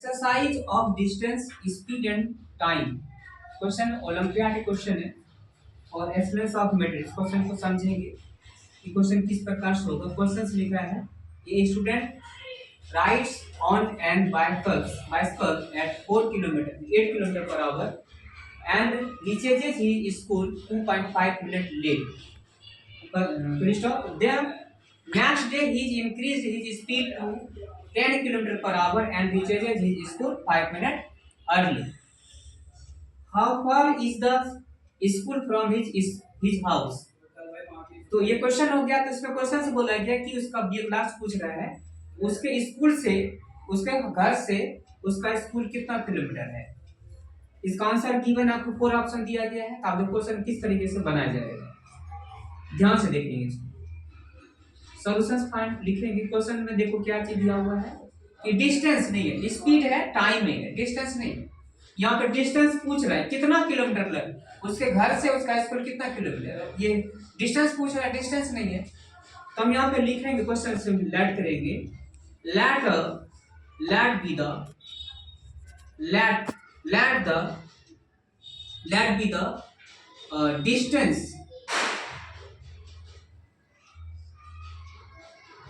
Exercise of distance speed and time. Question olympiad के question है और एक्सलेंस ऑफ मैट्रिक्स क्वेश्चन को समझेंगे कि क्वेश्चन किस प्रकार से होगा। क्वेश्चन लिखा है a student rides on an bicycle at 8 kilometre per hour and reaches he school 2.5 minute late. Next day he increased his speed to 10 kilometer per hour and reaches his school 5 minutes early. How far is the school from his house? तो ये question हो गया। तो इसमें question से बोला गया कि उसका बी क्लास पूछ रहा है उसके स्कूल से, उसके घर से उसका स्कूल कितना किलोमीटर है। इसका आंसर गिवन आपको 4 ऑप्शन दिया गया है। अब क्वेश्चन किस तरीके से बनाया जाएगा ध्यान से देखेंगे इसको। सॉल्यूशंस फाइंड लिखेंगे। क्वेश्चन में देखो क्या चीज दिया हुआ है कि डिस्टेंस नहीं है, स्पीड है, टाइम है, डिस्टेंस नहीं है। यहाँ पे डिस्टेंस पूछ रहा है कितना किलोमीटर लग, उसके घर से उसका स्कूल कितना किलोमीटर, ये डिस्टेंस पूछ रहा है, डिस्टेंस नहीं है। तो हम यहाँ पे लिखेंगे क्वेश्चन से लेट करेंगे let be the distance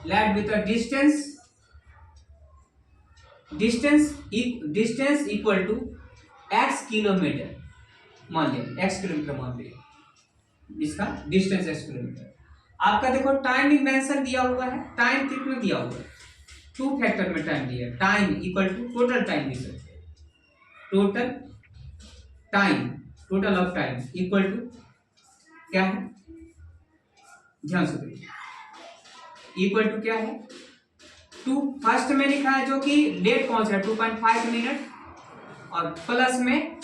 let with a distance equal to x kilometre मान लिया, x किलोमीटर मान लिया, इसका डिस्टेंस x किलोमीटर। आपका देखो टाइम भी मेंशन दिया हुआ है। टाइम कितना दिया हुआ है, 2 फैक्टर में टाइम दिया है। Time equal to total time लिख सकते हैं, total of time equal to क्या है, ध्यान से देखिए, इक्वल टू क्या है 2। फर्स्ट में लिखा है जो कि लेट पहुंच रहा है 2.5 मिनट और प्लस में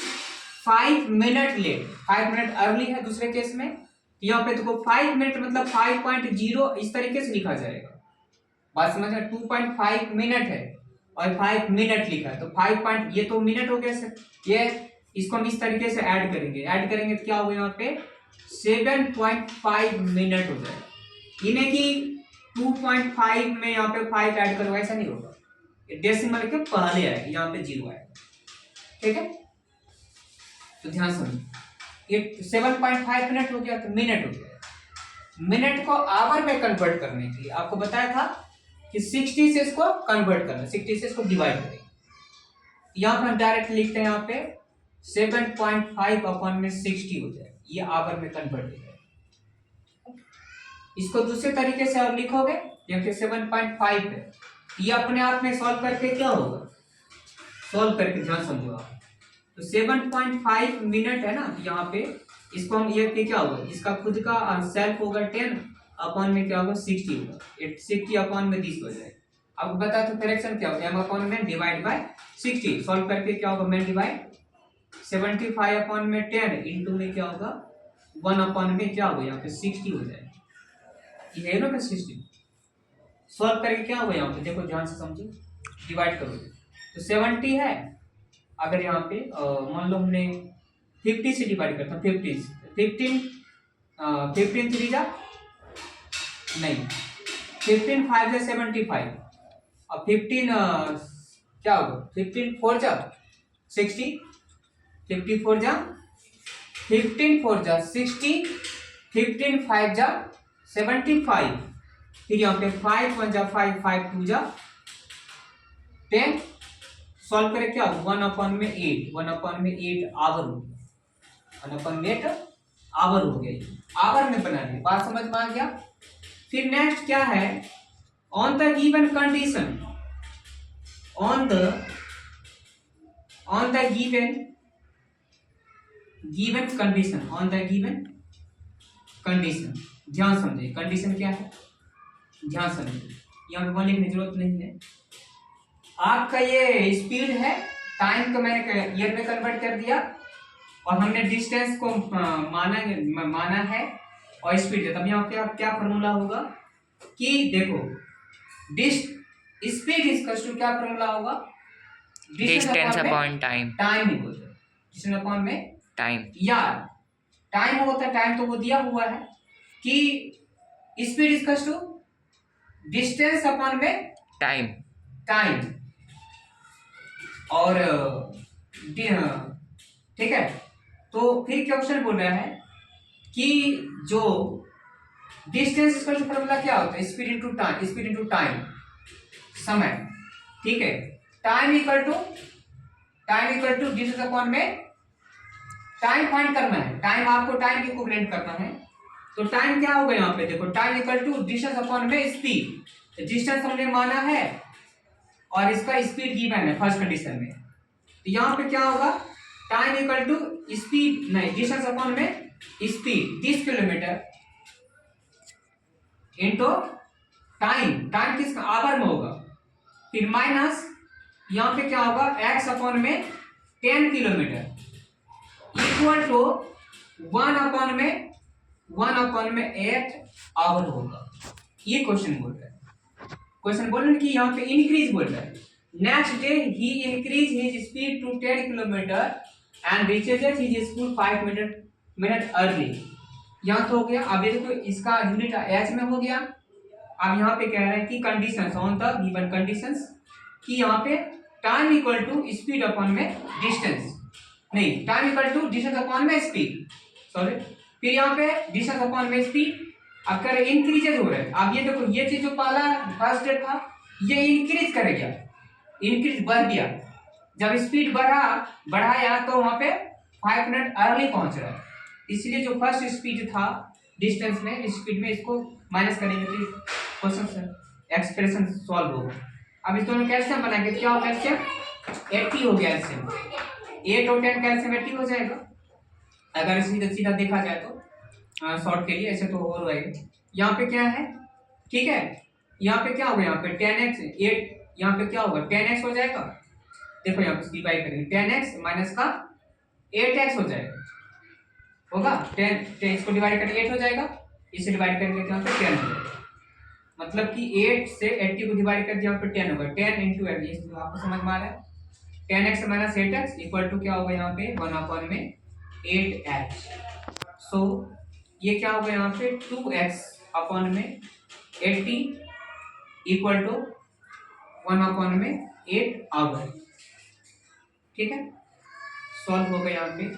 5 मिनट लेट, 5 मिनट अर्ली है दूसरे केस में। यहाँ पे देखो 5 मिनट मतलब 5.0 इस तरीके से लिखा जाएगा। बात समझ में, 2.5 मिनट है और 5 मिनट लिखा है तो 5 ये तो मिनट हो गया सर। ये इसको हम इस तरीके से ऐड करेंगे तो क्या होगा यहाँ पे 7.5 मिनट हो जाएगा। इन्हें की 2.5 में यहाँ पे 5 ऐड करो, ऐसा नहीं होगा, डेसिमल के पहले आएगा, यहाँ पे 0 आएगा। ठीक है, तो ध्यान समझिए, ये 7.5 मिनट हो गया तो मिनट हो गया। मिनट को आवर में कन्वर्ट करने के लिए आपको बताया था कि 60 से इसको कन्वर्ट करना, 60 से इसको डिवाइड करेंगे। यहाँ पर डायरेक्ट लिखते हैं, यहाँ पे 7.5 अपॉन में 60 हो जाएगा, ये आवर में कन्वर्ट हो जाएगा। इसको दूसरे तरीके से और लिखोगे, जबकि 7.5 है, ये अपने आप में सॉल्व करके क्या होगा, सॉल्व करके ध्यान समझो आप। तो 7.5 मिनट है ना, यहाँ पे इसको हम ये क्या होगा, इसका खुद का सेल्फ होगा 10 अपॉन में क्या होगा 60 होगा, 60 अपॉन में 20 हो जाएगा। आपको बताया तो करेक्शन क्या होगा, m अपॉन में डिवाइड बाय 60, सॉल्व करके क्या होगा में डिवाइड 75 अपॉन में 10 इंटू में क्या होगा 1 अपॉन में क्या होगा यहाँ पे 60 हो जाएगा। ये है ना का सिस्टम, सॉल्व करके क्या होगा यहाँ पे देखो ध्यान से समझो, डिवाइड करोगे तो 70 है। अगर यहाँ पे मान लो हमने 50 से डिवाइड करता हूँ, 15 3 जा नहीं, 15 5 जा 75 और 15 क्या होगा 15 4 जा 60, 54 जा 15 4 जा 60, 15 5 जा 75, फिर यहाँ पे 5 1 जा 5, 5 2 जा 10, सॉल्व करें क्या 1 अपॉन में 8 आवर हो गया, 1 अपॉन में 8 आवर हो गया, आवर में बना दिया। बात समझ में आ गया। फिर नेक्स्ट क्या है, on the given condition, on the given condition, ध्यान समझिए कंडीशन क्या है, ध्यान समझिए, यहाँ पे वन लिखने की जरूरत नहीं है। आपका ये स्पीड है, टाइम को मैंने ईयर में कन्वर्ट कर दिया और हमने डिस्टेंस को माना है और स्पीड है, तब यहाँ पे क्या फॉर्मूला होगा कि देखो स्पीड इज टू क्या फॉर्मूला होगा, डिस्टेंस अपॉन टाइम, टाइम ही होता है, डिस्टेंस अपॉन में टाइम, यार टाइम होता है, टाइम तो वो दिया हुआ है कि speed is to distance upon में टाइम, और ठीक है। तो फिर क्वेश्चन बोल रहा है कि जो डिस्टेंस इसका जो फॉर्मूला क्या होता है, स्पीड इनटू टाइम, समय, ठीक है। Time equal to distance upon में टाइम फाइंड करना है, टाइम आपको टाइम की इक्विवेलेंट करना है। तो टाइम क्या होगा यहाँ पे, देखो time equal to distance upon में स्पीड। डिस्टेंस हमने माना है और इसका स्पीड गिवन है फर्स्ट कंडीशन में। तो यहाँ पे क्या होगा, टाइम इक्वल टू स्पीड नहीं डिस्टेंस अपॉन में स्पीड 30 किलोमीटर इनटू टाइम किस आवर में होगा, फिर माइनस यहाँ पे क्या होगा x अपॉन में 10 किलोमीटर इक्वल टू 1 अपॉन में 8 आवर होगा। ये क्वेश्चन बोल रहा है, क्वेश्चन बोल रहे हैं कि यहाँ पे इंक्रीज बोल रहा है। नेक्स्ट डे ही increase his speed to 10 kilometre and reaches his school 5 minute early. यहाँ तो हो गया। अब देखो इसका यूनिट एच में हो गया। अब यहाँ पे कह रहा है कि conditions on the given conditions कि यहाँ पे time equal to speed upon में डिस्टेंस, नहीं time equal to distance upon में स्पीड, सॉरी। फिर यहाँ पे डिस्टेंस अपॉन में स्पीड। अब कर इंक्रीजेज हो रहा है। अब ये देखो ये चीज जो पहला फर्स्ट डे था ये इंक्रीज करेगा, इंक्रीज बढ़ गया। जब स्पीड बढ़ाया तो वहां पे 5 मिनट अर्ली पहुंच रहा है, इसलिए जो फर्स्ट स्पीड था डिस्टेंस में स्पीड में इसको माइनस करेंगे तो क्वेश्चन एक्सप्रेशन सॉल्व होगा। अब इस दोनों कैल्शियम बनाएंगे, क्या होगा कैल्शियम 80 हो गया, कैल्शियम 8 और 10 कैल्शियम 80 हो जाएगा अगर सीधा देखा जाए तो शॉर्ट के लिए, ऐसे तो और रहेगा। यहाँ पे क्या है, ठीक है, यहाँ पे क्या होगा, यहाँ पे 10x 8, यहाँ पे क्या होगा 10x हो जाएगा। देखो यहाँ पे डिवाइड करेंगे 10x माइनस का 8x हो जाएगा, होगा 10 इसको डिवाइड करके 8 हो जाएगा, इसे डिवाइड करके यहाँ पे 10 हो जाएगा। मतलब कि 8 से 80 को डिवाइड कर दिया यहाँ पे 10 होगा, 10 इंटू 8, ये आपको समझ में आ रहा है। 10x minus 8x equal to क्या होगा यहाँ पे 1 अपॉन में 8x। सो ये क्या होगा यहाँ पे 2x अपॉन में 80 इक्वल टू 1 अपॉन में 8 आवर, ठीक है। सॉल्व हो गया यहाँ पे।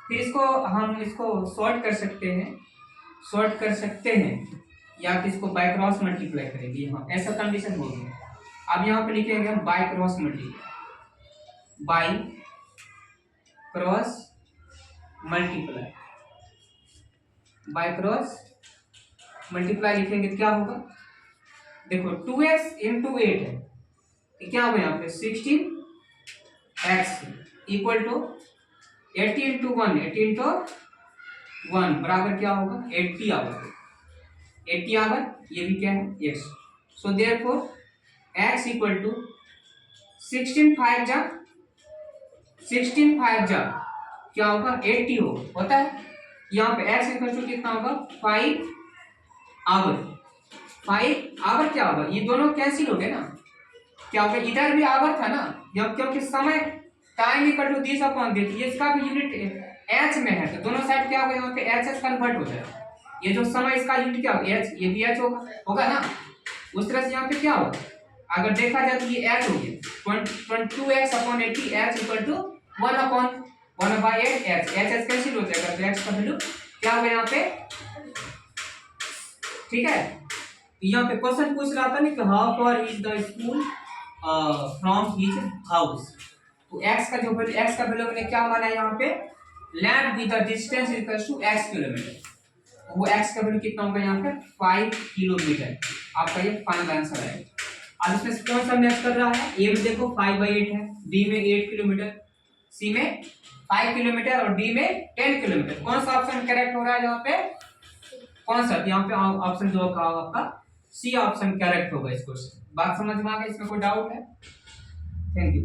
फिर इसको हम इसको सॉर्ट कर सकते हैं या फिर इसको बाय क्रॉस मल्टीप्लाई करेंगे, यहाँ ऐसा कंडीशन हो गया। अब यहाँ पे लिखेंगे हम बाय क्रॉस मल्टीप्लाई लिखेंगे तो क्या होगा, देखो 2x इंटू 8 है, क्या होगा यहाँ पे 16x equal to 80 into 1, 80 into 1 बराबर क्या होगा 80 आवर, 80 आवर, ये भी क्या है x। So therefore x equal to 16 5 जा क्या होगा 80 होता है। यहाँ पे x इक्वल टू कितना होगा 5 आवर क्या होगा, ये दोनों कैंसिल हो गए ना, क्या होगा इधर भी आवर था ना, जब क्योंकि समय टाइम इक्वल टू 10 अपॉन 10, ये इसका भी यूनिट एच में है तो दोनों साइड क्या होगा यहाँ पे एच एच कन्वर्ट हो जाएगा। ये जो समय इसका यूनिट क्या होगा एच, ये भी एच होगा ना। उस तरह से यहाँ पे क्या होगा, अगर देखा जाए तो ये एच हो गया 22x upon 80 H equal to 1 upon 1/8 H, H cancel हो जाएगा तो एक्स का वैल्यू क्या होगा यहाँ पे, ठीक है। यहाँ पे क्वेश्चन पूछ रहा था ना कि how far is the school from his house. तो x का वैल्यू मैंने क्या माना है यहाँ पे land with the distance equals to x kilometre, वो x का वैल्यू कितना होगा यहाँ पे 5 किलोमीटर। आपका ये फाइनल आंसर है। अब इसमें से कौन सा मैच कर रहा है, ए में देखो 5/8 है, बी में 8 किलोमीटर, सी में 5 किलोमीटर और डी में 10 किलोमीटर। कौन सा ऑप्शन करेक्ट हो रहा है यहाँ पे, कौन सा, यहाँ पे ऑप्शन जो होगा आपका सी ऑप्शन करेक्ट होगा इस क्वेश्चन। बात समझ में आ गई, इसमें कोई डाउट है? Thank you.